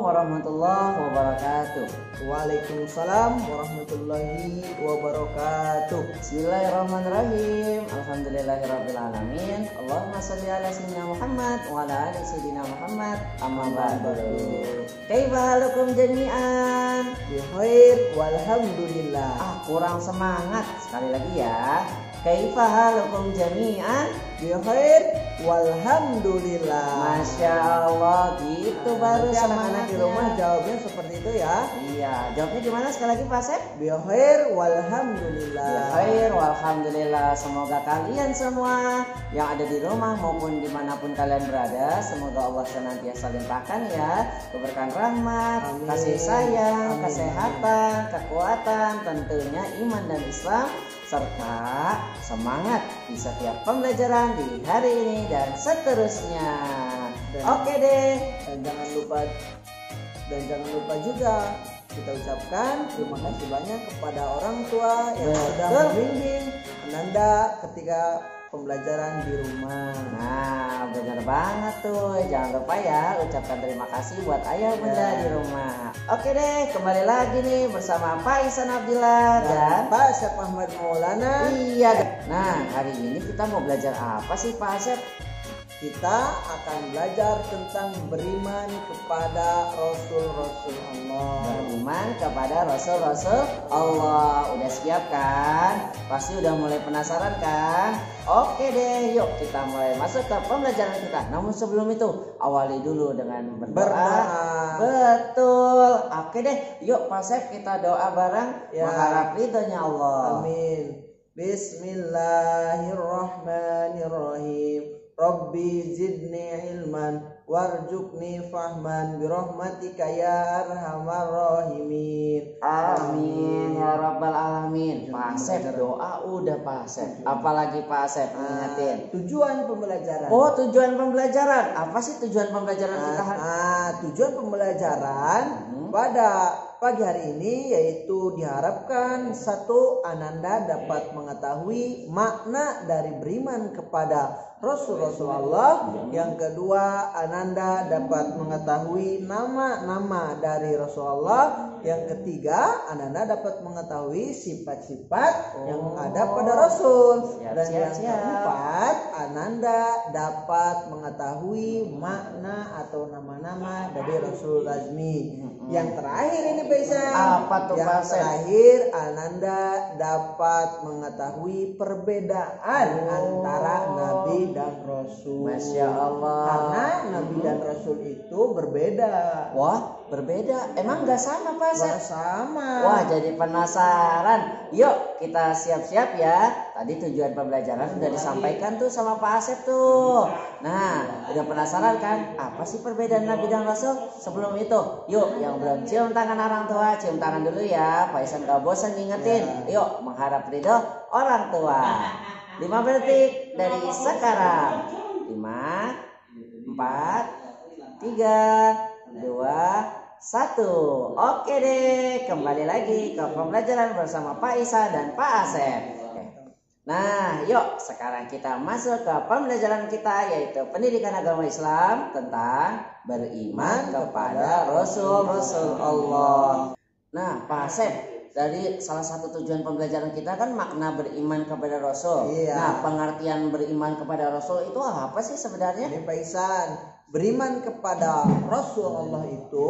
warahmatullahi wabarakatuh. Waalaikumsalam warahmatullahi wabarakatuh. Bismillahirrahmanirrahim. Alhamdulillahirabbil alamin. Allahumma shalli ala sayyidina Muhammad wa ala ali sayyidina Muhammad. Amma ba'du. Kaifa halukum jami'an? Bi khair walhamdulillah. Kurang semangat sekali lagi ya. Kaifa halukum jami'an? Bi khair walhamdulillah. Masya Allah, gitu baru Nanti anak-anak semangatnya. di rumah jawabnya seperti itu ya. Iya, jawabnya gimana sekali lagi Pak Sep? Bi khair walhamdulillah. Ya khair, walhamdulillah. Semoga kalian semua yang ada di rumah maupun dimanapun kalian berada, semoga Allah senantiasa limpahkan ya keberkahan rahmat, Amin. kasih sayang, Amin. kesehatan, kekuatan, tentunya iman dan Islam, serta semangat di setiap pembelajaran di hari ini dan seterusnya. Oke deh. Dan jangan lupa juga kita ucapkan terima kasih banyak kepada orang tua yang sudah Betul. membimbing Ananda ketika pembelajaran di rumah. Nah, benar banget tuh. Jangan lupa ya ucapkan terima kasih buat ayah bunda Ya. di rumah. Oke deh, kembali lagi nih bersama Pak Ihsan Abdillah dan Pak Syekh Ahmad Maulana. iya. Nah, hari ini kita mau belajar apa sih Pak Asep? Kita akan belajar tentang beriman kepada Rasul-Rasul Allah. Beriman kepada Rasul-Rasul Allah. Udah siap kan? Pasti udah mulai penasaran kan? Oke deh, yuk kita mulai masuk ke pembelajaran kita. Namun sebelum itu, awali dulu dengan berdoa. Betul. Oke deh, yuk Pak Asep kita doa bareng Ya. mengharap ridhonya Allah. Amin. Bismillahirrahmanirrahim. Rabbi zidni ilman warzuqni fahman birahmatika ya arhamar rahimin. Amin ya rabbal alamin. Pak Asep doa udah Pak Asep. Apalagi Pak Asep ingetin. Tujuan pembelajaran. Oh, tujuan pembelajaran. Apa sih tujuan pembelajaran kita? Tujuan pembelajaran pada pagi hari ini yaitu diharapkan satu, Ananda dapat mengetahui makna dari beriman kepada Rasul-Rasul Allah. Yang kedua, Ananda dapat mengetahui nama-nama dari Rasulullah. Yang ketiga, Ananda dapat mengetahui sifat-sifat yang ada pada Rasul. Dan yang keempat, Ananda dapat mengetahui makna atau nama-nama dari Rasul Lazmi. Yang terakhir ini Pak. Apa tuh, Pak? Yang terakhir, Ananda dapat mengetahui perbedaan antara Nabi dan Rasul. Masya Allah. Karena Nabi dan Rasul itu berbeda. Wah, berbeda. Emang nggak sama Pak Asep? Nggak sama. Wah, jadi penasaran. Yuk kita siap-siap ya. Tadi tujuan pembelajaran sudah disampaikan tuh sama Pak Asep tuh. Nah, udah penasaran kan? Apa sih perbedaan Nabi dan Rasul? Sebelum itu, yuk yang belum cium tangan orang tua, cium tangan dulu ya. Pak Ihsan gak bosan ngingetin. Yuk mengharap ridho orang tua. 5 detik dari sekarang. 5, 4, 3, 2, 1. Oke deh, kembali lagi ke pembelajaran bersama Pak Isa dan Pak Asep. Nah, yuk sekarang kita masuk ke pembelajaran kita, yaitu pendidikan agama Islam tentang beriman kepada Rasul-Rasul Allah. Nah, Pak Asep, dari salah satu tujuan pembelajaran kita kan makna beriman kepada Rasul. Iya. Nah, pengertian beriman kepada Rasul itu apa sih sebenarnya? Ini Pak Ihsan, beriman kepada Rasul Allah itu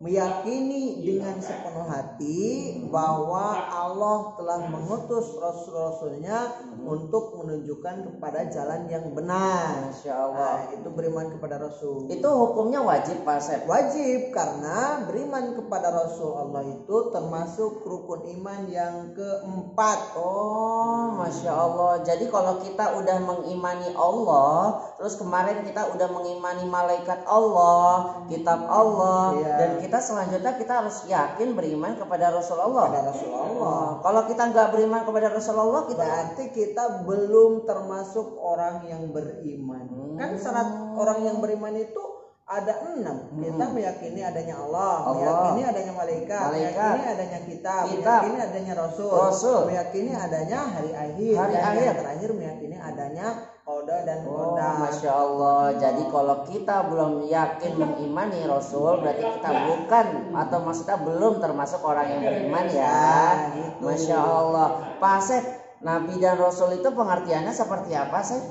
meyakini dengan sepenuh hati bahwa Allah telah mengutus Rasul-Rasulnya untuk menunjukkan kepada jalan yang benar. Masya Allah. Nah, itu beriman kepada Rasul. Itu hukumnya wajib Pak Asep? Wajib, karena beriman kepada Rasul Allah itu termasuk rukun iman yang keempat. Oh, Masya Allah. Jadi kalau kita udah mengimani Allah, terus kemarin kita udah mengimani malaikat Allah, kitab Allah, Iya. dan kita selanjutnya kita harus yakin beriman kepada Rasulullah. Kepada Rasulullah. Kalau kita nggak beriman kepada Rasulullah, kita Berarti kita belum termasuk orang yang beriman. Kan syarat orang yang beriman itu ada 6. Kita meyakini adanya Allah, meyakini adanya malaikat, meyakini adanya kitab, meyakini adanya rasul, meyakini adanya hari akhir, dan yang terakhir meyakini adanya Oda dan Oh, Oda. Masya Allah. Jadi kalau kita belum yakin mengimani Rasul, berarti kita bukan atau maksudnya belum termasuk orang yang beriman ya. Gitu. Masya Allah. Pak Asep, Nabi dan Rasul itu pengertiannya seperti apa sih?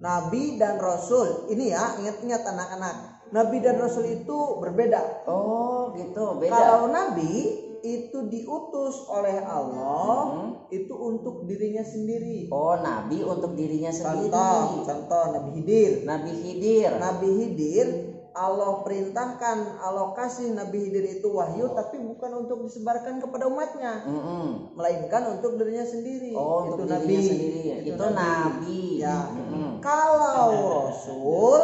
Nabi dan Rasul ini ya, ingat-ingat anak-anak. Nabi dan Rasul itu berbeda. Oh gitu, beda. Kalau Nabi itu diutus oleh Allah itu untuk dirinya sendiri. Oh, Nabi untuk dirinya sendiri. Contoh Nabi Khidir. Nabi Khidir. Nabi Khidir Allah perintahkan, Allah kasih Nabi Khidir itu wahyu, tapi bukan untuk disebarkan kepada umatnya, melainkan untuk dirinya sendiri. Oh, itu untuk Nabi. dirinya sendiri. Itu Nabi. Ya. Kalau Rasul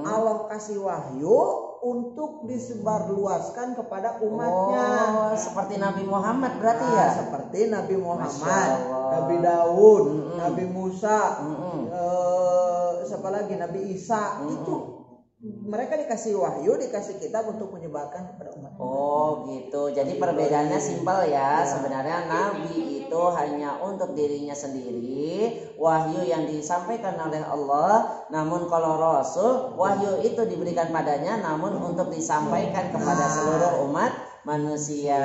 Allah kasih wahyu untuk disebarluaskan kepada umatnya. Oh, seperti Nabi Muhammad berarti ya? Seperti Nabi Muhammad, Nabi Daud, Nabi Musa, siapa lagi, Nabi Isa. Itu mereka dikasih wahyu, dikasih kitab untuk menyebarkan kepada umat. Oh gitu. Jadi perbedaannya simpel ya. Sebenarnya Nabi itu hanya untuk dirinya sendiri, wahyu yang disampaikan oleh Allah. Namun kalau Rasul, wahyu itu diberikan padanya namun untuk disampaikan kepada seluruh umat manusia.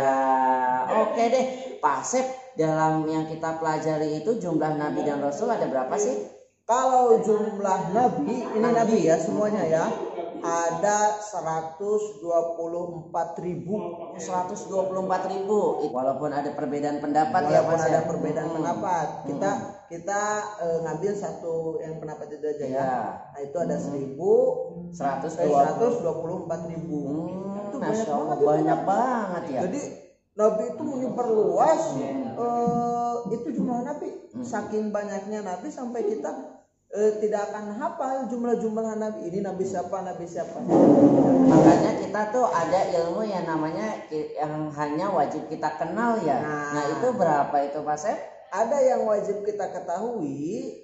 Oke deh, Pak Asep, dalam yang kita pelajari itu jumlah Nabi dan Rasul ada berapa sih? Kalau jumlah Nabi, ini Nabi ya semuanya ya, ada 124.000. 124.000. Walaupun ada perbedaan pendapat ya, Mas. Ada perbedaan pendapat. Kita ngambil satu yang pendapat itu aja ya. Nah, itu ada 124.000. Itu Masya Allah, banyak banget ya. Jadi Nabi itu menyebarluas itu jumlah Nabi. Saking banyaknya Nabi sampai kita tidak akan hafal jumlah-jumlah Nabi. Ini Nabi siapa, Nabi siapa. Makanya kita tuh ada ilmu yang namanya yang hanya wajib kita kenal ya. Nah itu berapa itu Pak Sep? Ada yang wajib kita ketahui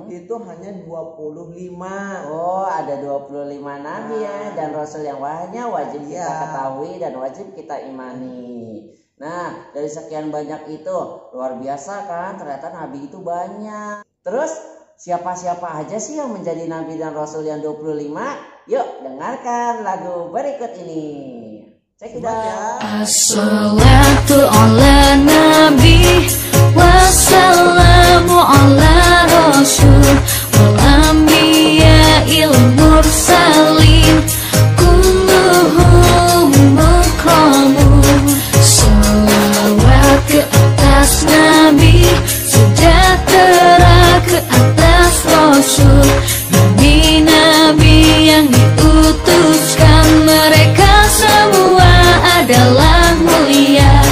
itu hanya 25. Oh, ada 25 Nabi ya dan Rasul yang hanya wajib kita ketahui dan wajib kita imani. Nah, dari sekian banyak itu luar biasa kan, ternyata Nabi itu banyak. Terus siapa-siapa aja sih yang menjadi Nabi dan Rasul yang 25? Yuk dengarkan lagu berikut ini. Cek it out. As-salatu ala nabi wassalamu ala rasul wal anbiya'il mursalin kulluhum mukramun. Salawat ke atas nabi, sejahtera ke atas rasul, nabi-nabi yang diutuskan, mereka semua adalah mulia.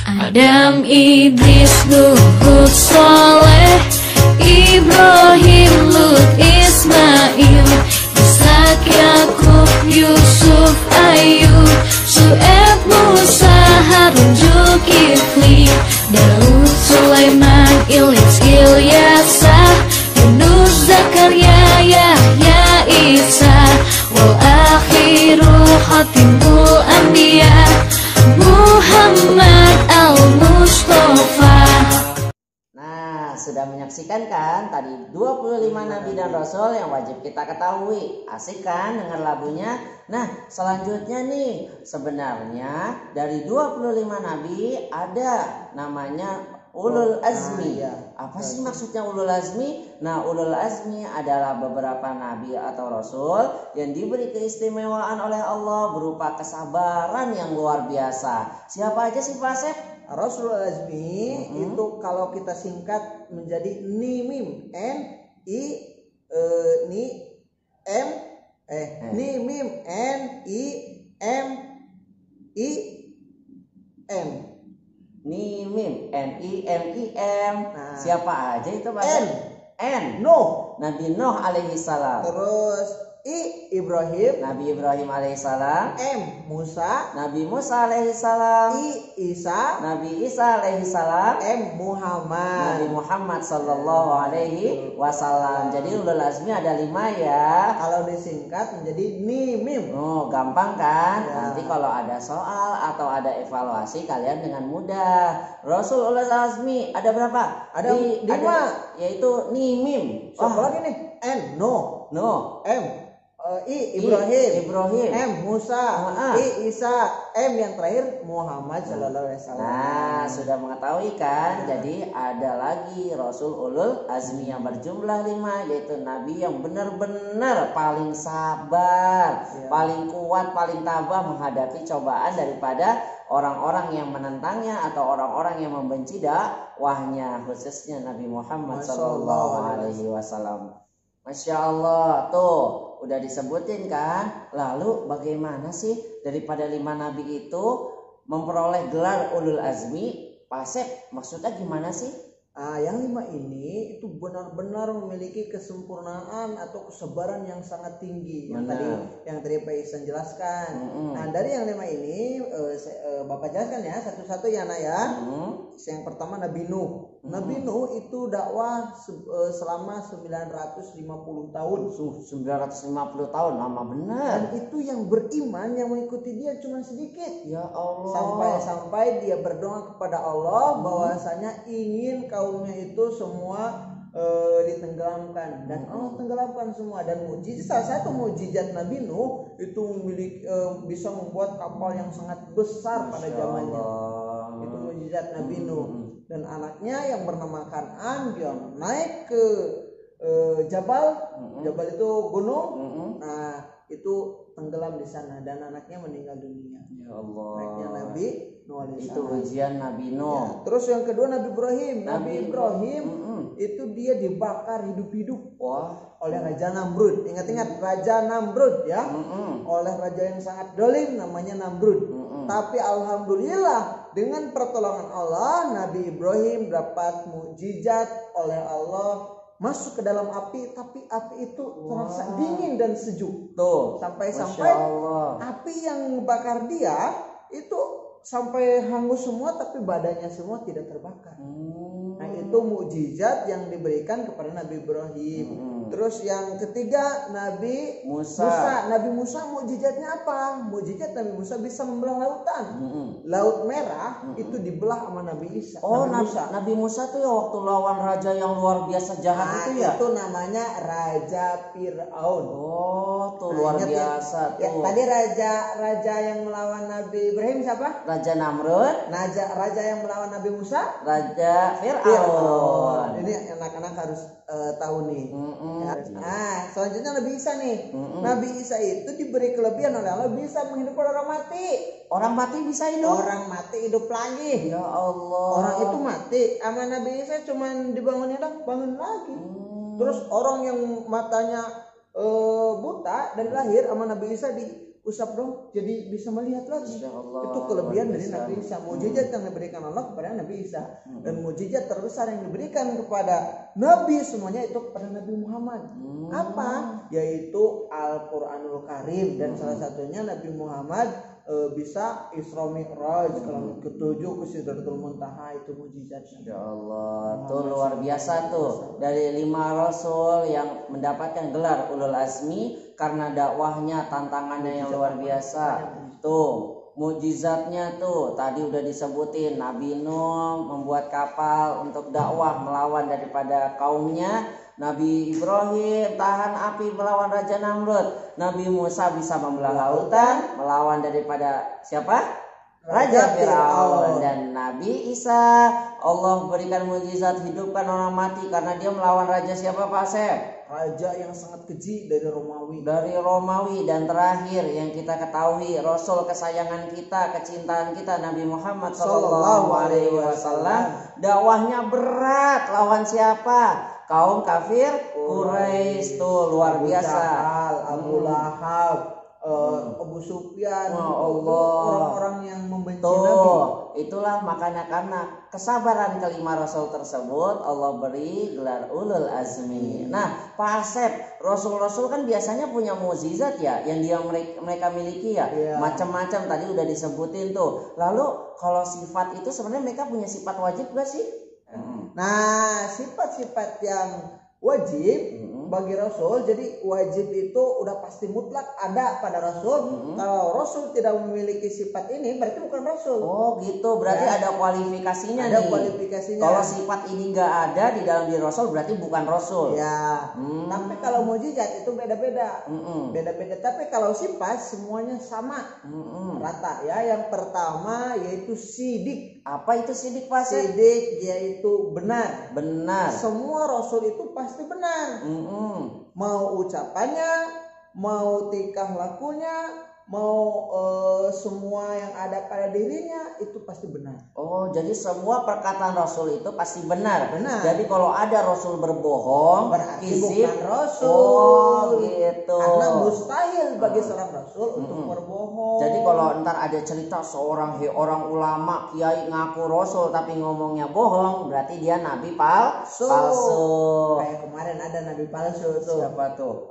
Adam, Idris, Nuh, Hud, Saleh, Ibrahim, Lut, Ismail, Ishak, Yakub, Yusuf, Ayub, Syuaib, Musa, Harun, Zulkifli, Daud, Sulaiman, Ilyas, Ilyasa, Yunus, Zakaria, Yahya, Isa, wal akhiru khatimul anbiya, Muhammad al-Mustafa. Nah, sudah menyaksikan kan tadi 25 Nabi dan Rasul yang wajib kita ketahui. Asik kan dengar lagunya? Nah, selanjutnya nih, sebenarnya dari 25 Nabi ada namanya Ulul Azmi. Apa sih maksudnya Ulul Azmi? Nah, Ulul Azmi adalah beberapa Nabi atau Rasul yang diberi keistimewaan oleh Allah berupa kesabaran yang luar biasa. Siapa aja sih Pak Asep? Rasul Azmi itu kalau kita singkat menjadi Nimim, Nimim Nimim. Nimim, Nimim. Nah. Siapa aja itu Pak? N. N. Nuh. Nabi Nuh alaihi salam. Terus I. Ibrahim. Nabi Ibrahim alaihissalam. M. Musa. Nabi Musa alaihissalam. I. Isa. Nabi Isa alaihissalam. M. Muhammad. Nabi Muhammad sallallahu alaihi wasallam. Jadi ulul azmi ada 5 ya. Kalau disingkat menjadi NIMIM. Oh, gampang kan? Ya. Nanti kalau ada soal atau ada evaluasi kalian dengan mudah. Rasul ulul azmi ada berapa? Ada 5. Yaitu NIMIM. Siapa lagi nih? N. No. M. I. Ibrahim. M. Musa. I. Isa. M yang terakhir Muhammad sallallahu alaihi wasallam. Nah, sudah mengetahui kan? Jadi ada lagi Rasul ulul azmi yang berjumlah 5, yaitu nabi yang benar-benar paling sabar, paling kuat, paling tabah menghadapi cobaan daripada orang-orang yang menentangnya atau orang-orang yang membenci dakwahnya, khususnya Nabi Muhammad sallallahu alaihi wasallam. Masya Allah, tuh udah disebutin kan. Lalu bagaimana sih daripada 5 nabi itu memperoleh gelar ulul azmi? Pak Asep, maksudnya gimana sih? Yang 5 ini itu benar-benar memiliki kesempurnaan atau kesabaran yang sangat tinggi. Yang tadi Pak Ihsan jelaskan. Nah, dari yang 5 ini Bapak jelaskan ya satu-satu ya nak ya. Yang pertama Nabi Nuh. Nabi Nuh itu dakwah selama 950 tahun. 950 tahun, lama benar. Dan itu yang beriman, yang mengikuti dia cuma sedikit. Ya Allah. Sampai-sampai dia berdoa kepada Allah bahwasanya ingin kaumnya itu semua ditenggelamkan, dan Allah tenggelamkan semua. Dan salah satu mukjizat Nabi Nuh itu bisa membuat kapal yang sangat besar pada zamannya. Itu mukjizat Nabi Nuh. Dan anaknya yang bernama Kan'an, dia naik ke Jabal itu gunung. Nah, itu tenggelam di sana dan anaknya meninggal dunia. Ya Allah. Anaknya Nabi Nuh itu ujian Nabi Nuh. Ya. Terus yang kedua Nabi Ibrahim. Nabi Ibrahim itu dia dibakar hidup-hidup oleh Raja Namrud. Ingat-ingat Raja Namrud ya. Oleh raja yang sangat dolim namanya Namrud. Tapi alhamdulillah dengan pertolongan Allah Nabi Ibrahim dapat mukjizat oleh Allah, masuk ke dalam api, tapi api itu terasa dingin dan sejuk. Tuh, sampai api yang bakar dia itu sampai hangus semua, tapi badannya semua tidak terbakar. Nah, itu mukjizat yang diberikan kepada Nabi Ibrahim. Terus yang ketiga Nabi Musa. Nabi Musa mukjizatnya apa? Mukjizat Nabi Musa bisa membelah lautan. Laut Merah itu dibelah sama Nabi Isa. Nabi Musa tuh ya waktu lawan raja yang luar biasa jahat itu ya. Itu namanya Raja Fir'aun. Tuh luar biasa tuh. Ya, tadi raja yang melawan Nabi Ibrahim siapa? Raja Namrud. Raja yang melawan Nabi Musa? Raja Fir'aun. Ini anak-anak harus tahu nih. Nah, selanjutnya Nabi Isa nih. Nabi Isa itu diberi kelebihan oleh Allah, bisa menghidupkan orang mati. Orang mati bisa hidup? Orang mati hidup lagi. Ya Allah. Orang itu mati, sama Nabi Isa cuman dibangunin bangun lagi. Terus orang yang matanya buta dari lahir, sama Nabi Isa diusap dong, jadi bisa melihat lagi. Itu kelebihan dari Nabi Isa. Mukjizat yang diberikan Allah kepada Nabi Isa. Dan mukjizat terbesar yang diberikan kepada Nabi semuanya itu kepada Nabi Muhammad. Apa? Yaitu Al-Quranul Karim. Dan salah satunya Nabi Muhammad bisa Isra Mi'raj ke langit ke-7 ke Sidratul Muntaha, itu mukjizatnya. Ya Allah, tuh luar biasa tuh. Dari 5 rasul yang mendapatkan gelar ulul azmi karena dakwahnya, tantangannya yang luar biasa. Tuh, mukjizatnya tuh tadi udah disebutin. Nabi Nuh membuat kapal untuk dakwah melawan daripada kaumnya. Nabi Ibrahim tahan api melawan Raja Namrud. Nabi Musa bisa membelah lautan melawan daripada siapa? Raja Fir'aun. Dan Nabi Isa Allah berikan mukjizat hidupkan orang mati karena dia melawan raja siapa Pak Asep? Raja yang sangat keji dari Romawi. Dan terakhir yang kita ketahui Rasul kesayangan kita, kecintaan kita Nabi Muhammad sallallahu alaihi wasallam, dakwahnya berat lawan siapa? Kaum kafir Quraisy tuh luar biasa. Abu Lahab, Abu Sufyan, Ya itu Allah. orang-orang yang membenci Nabi. Tuh, itulah makanya karena kesabaran kelima Rasul tersebut Allah beri gelar ulul azmi. Nah, Pak Asep, Rasul-Rasul kan biasanya punya mukjizat ya, yang mereka miliki ya, Iya. macam-macam tadi udah disebutin tuh. Lalu kalau sifat itu sebenarnya mereka punya sifat wajib gak sih? Nah, sifat-sifat yang wajib bagi Rasul, jadi wajib itu udah pasti mutlak ada pada Rasul. Kalau Rasul tidak memiliki sifat ini, berarti bukan Rasul. Oh gitu, berarti Ya. ada kualifikasinya Ada nih. kualifikasinya. Kalau sifat ini nggak ada di dalam diri Rasul, berarti bukan Rasul. Ya, tapi kalau mujizat itu beda-beda. Mm-mm. Beda-beda. Tapi kalau sifat semuanya sama, rata ya. Yang pertama yaitu sidik. Apa itu sidik Pak Asep? Sidik yaitu benar. Benar. Semua Rasul itu pasti benar. Mau ucapannya, mau tingkah lakunya, mau semua yang ada pada dirinya itu pasti benar. Oh, jadi semua perkataan Rasul itu pasti benar. Benar. Jadi kalau ada Rasul berbohong, Berarti kisip, bukan Rasul. Oh, gitu. Karena mustahil bagi seorang Rasul untuk berbohong. Jadi kalau ntar ada cerita seorang orang ulama, kiai ngaku Rasul tapi ngomongnya bohong, berarti dia nabi palsu. Kayak kemarin ada nabi palsu tuh. Siapa tuh?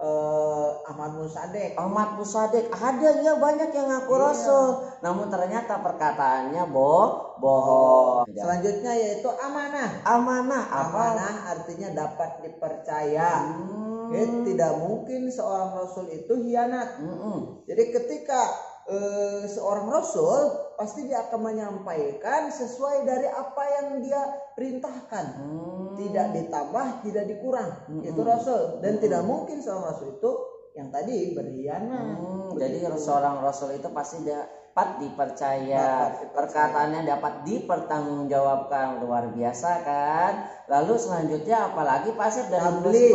Ahmad Musadek. Ahmad Musadek. Ada ya banyak yang ngaku Iya. Rasul, namun ternyata perkataannya bohong. Selanjutnya yaitu amanah. Amanah apa? Amanah artinya dapat dipercaya. Tidak mungkin seorang Rasul itu hianat. Jadi ketika seorang Rasul pasti dia akan menyampaikan sesuai dari apa yang dia perintahkan. Tidak ditambah, tidak dikurang. Itu Rasul. Dan tidak mungkin seorang Rasul itu yang tadi berkhianat. Jadi seorang Rasul itu pasti dapat dipercaya, perkataannya dapat dipertanggungjawabkan. Luar biasa kan. Lalu selanjutnya apalagi Pak Asep dari Tabligh.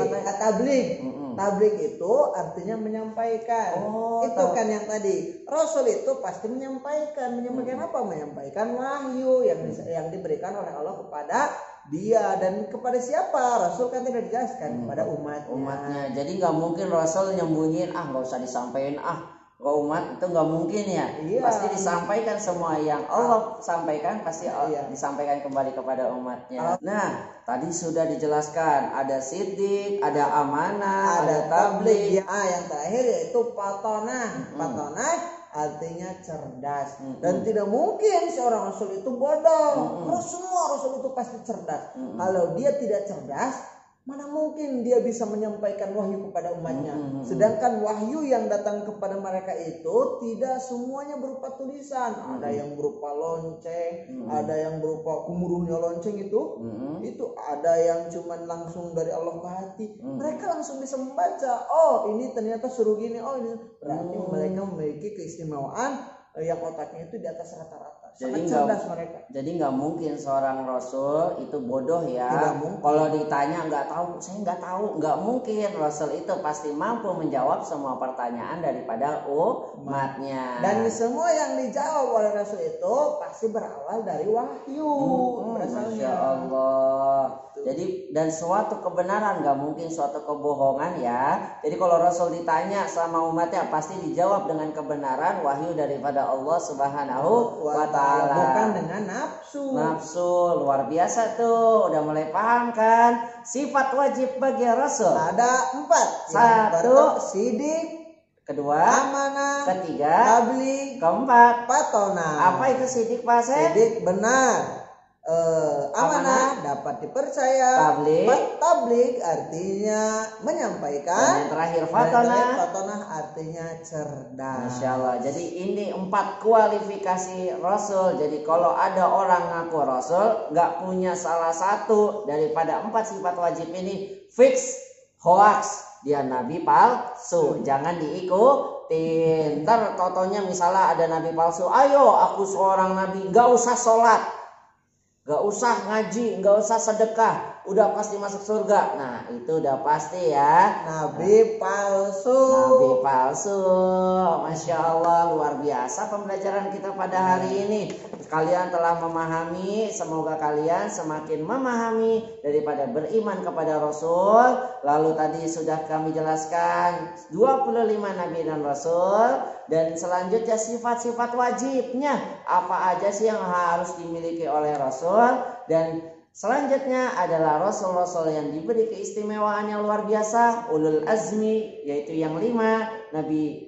Tabligh itu artinya menyampaikan. Itu kan yang tadi. Rasul itu pasti menyampaikan apa? Menyampaikan wahyu yang diberikan oleh Allah kepada dia. Dan kepada siapa? Rasul kan tidak dijelaskan, kepada umatnya. Jadi nggak mungkin Rasul nyembunyiin, nggak usah disampaikan ke umat, itu nggak mungkin ya. Iya. Pasti disampaikan semua yang Allah sampaikan, pasti disampaikan kembali kepada umatnya. Nah, tadi sudah dijelaskan ada sidik, ada amanah, ada tabligh. Yang terakhir yaitu patonah. Patonah artinya cerdas. Dan tidak mungkin seorang Rasul itu bodoh. Semua Rasul itu pasti cerdas. Kalau dia tidak cerdas, mana mungkin dia bisa menyampaikan wahyu kepada umatnya. Sedangkan wahyu yang datang kepada mereka itu tidak semuanya berupa tulisan. Ada yang berupa lonceng, ada yang berupa gemuruhnya lonceng itu ada yang cuman langsung dari Allah ke hati. Mereka langsung bisa membaca. Oh, ini ternyata suruh gini. Oh, ini berarti mereka memiliki keistimewaan yang otaknya itu di atas rata-rata. Sangat cerdas mereka. Jadi nggak mungkin seorang Rasul itu bodoh ya. Tidak mungkin. Kalau ditanya nggak tahu, saya nggak tahu, nggak mungkin. Rasul itu pasti mampu menjawab semua pertanyaan daripada umatnya. Dan semua yang dijawab oleh Rasul itu pasti berawal dari wahyu. Masya Allah. Jadi dan suatu kebenaran, nggak mungkin suatu kebohongan ya. Jadi kalau Rasul ditanya sama umatnya pasti dijawab dengan kebenaran, wahyu daripada Allah Subhanahu wa Ta'ala. Bukan dengan nafsu. Nafsu, luar biasa tuh. Udah mulai paham kan? Sifat wajib bagi Rasul Ada 4. Satu, sidik. kedua, Amanah. ketiga, Tabligh. keempat. Patonah. Apa itu sidik Pak Asep? Sidik benar. Amanah dapat dipercaya. Tabligh artinya menyampaikan. Dan yang terakhir fatonah. Fatonah artinya cerdas. Masya Allah. Jadi ini 4 kualifikasi Rasul. Jadi kalau ada orang ngaku Rasul nggak punya salah satu daripada 4 sifat wajib ini, fix hoax, dia nabi palsu. Jangan diikutin. Ntar totonya misalnya ada nabi palsu, ayo aku seorang nabi, nggak usah sholat, nggak usah ngaji, nggak usah sedekah, udah pasti masuk surga. Nah, itu udah pasti ya. Nabi palsu. Nabi palsu. Masya Allah, luar biasa pembelajaran kita pada hari ini. Kalian telah memahami, semoga kalian semakin memahami daripada beriman kepada Rasul. Lalu tadi sudah kami jelaskan 25 Nabi dan Rasul. Dan selanjutnya sifat-sifat wajibnya. Apa aja sih yang harus dimiliki oleh Rasul. Dan selanjutnya adalah Rasul-Rasul yang diberi keistimewaan yang luar biasa. Ulul azmi, yaitu yang 5. Nabi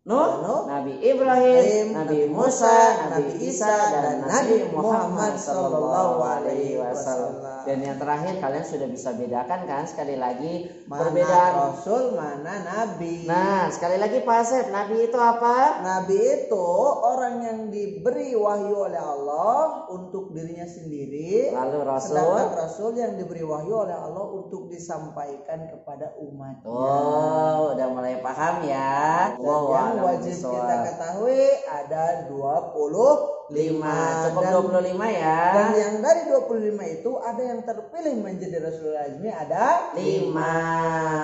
Nuh, Nabi Ibrahim, Nabi Musa, Nabi Isa, dan Nabi Muhammad sallallahu alaihi wasallam. Dan yang terakhir, kalian sudah bisa bedakan kan sekali lagi Mana perbedaan Rasul, mana Nabi. Nah, sekali lagi Pak Asep, Nabi itu apa? Nabi itu orang yang diberi wahyu oleh Allah untuk dirinya sendiri. Lalu Rasul. Sedangkan Rasul yang diberi wahyu oleh Allah untuk disampaikan kepada umatnya. Oh, udah mulai paham ya. Dan yang wajib kita ketahui ada 25. Cukup 25 ya. Dan yang dari 25 itu ada yang terpilih menjadi Rasul Azmi ada 5.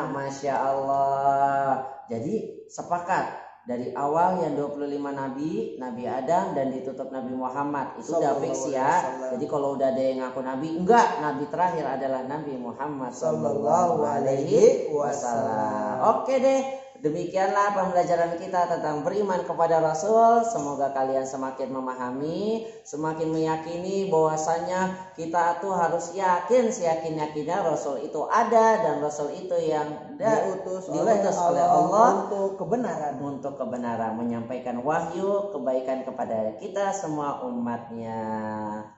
Masya Allah. Jadi sepakat. Dari awal yang 25 Nabi, Nabi Adam dan ditutup Nabi Muhammad. Itu udah fix ya. Jadi kalau udah ada yang ngaku Nabi, enggak. Nabi terakhir adalah Nabi Muhammad sallallahu alaihi wasallam. Oke deh. Demikianlah pembelajaran kita tentang beriman kepada Rasul. Semoga kalian semakin memahami, semakin meyakini bahwasanya kita tuh harus yakin seyakin-yakinnya Rasul itu ada dan Rasul itu yang diutus oleh Allah untuk kebenaran, menyampaikan wahyu kebaikan kepada kita semua umatnya.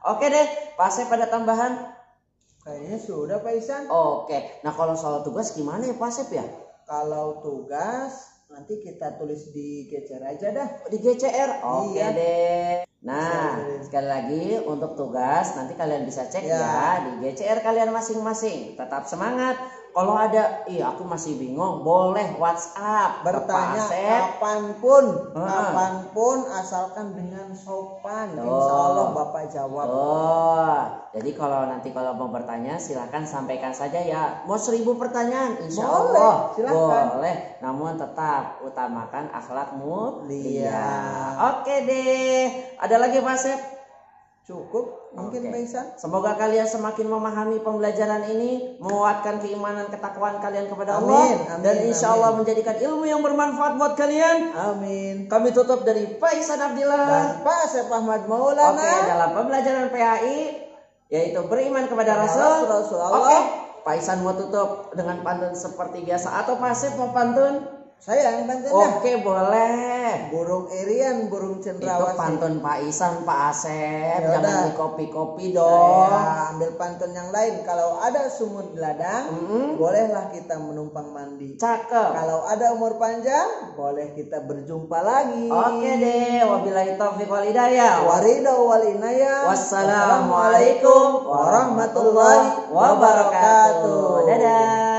Oke deh, Pak Asep pada tambahan? Kayaknya sudah Pak Isan. Oke, nah kalau soal tugas gimana ya Pak Asep ya? Kalau tugas nanti kita tulis di GCR aja dah. Di GCR? Oke iya. deh. Nah, sekali lagi untuk tugas nanti kalian bisa cek ya di GCR kalian masing-masing. Tetap semangat. Kalau ada, aku masih bingung, boleh WhatsApp bertanya kapanpun asalkan dengan sopan. Insya Allah Bapak jawab. Jadi kalau mau bertanya silahkan sampaikan saja ya. Mau 1000 pertanyaan, insya Allah silakan. Boleh. Namun tetap utamakan akhlak mulia. Oke deh. Ada lagi Pak Asep? Cukup mungkin Pak Isan. Semoga kalian semakin memahami pembelajaran ini, menguatkan keimanan ketakwaan kalian kepada Allah, dan insya Allah menjadikan ilmu yang bermanfaat buat kalian. Amin. Kami tutup dari Pak Ihsan Abdillah dan Pak Asep Ahmad Maulana. Oke, dalam pembelajaran PAI yaitu beriman kepada Rasul. Oke, Pak Ihsan mau tutup dengan pantun seperti biasa atau Pak Asep mau pantun? Saya yang pantunnya. Oke, boleh. Burung Irian, burung cendrawasih. Itu pantun Pak Ihsan, Pak Asep. Yaudah. Jangan di kopi-kopi dong. Saya ambil pantun yang lain. Kalau ada sumur di ladang, bolehlah kita menumpang mandi. Cakep. Kalau ada umur panjang, boleh kita berjumpa lagi. Oke deh. Wabillahi taufiq wal hidayah. Waridau wal inayah. Wassalamualaikum warahmatullahi wabarakatuh. Dadah.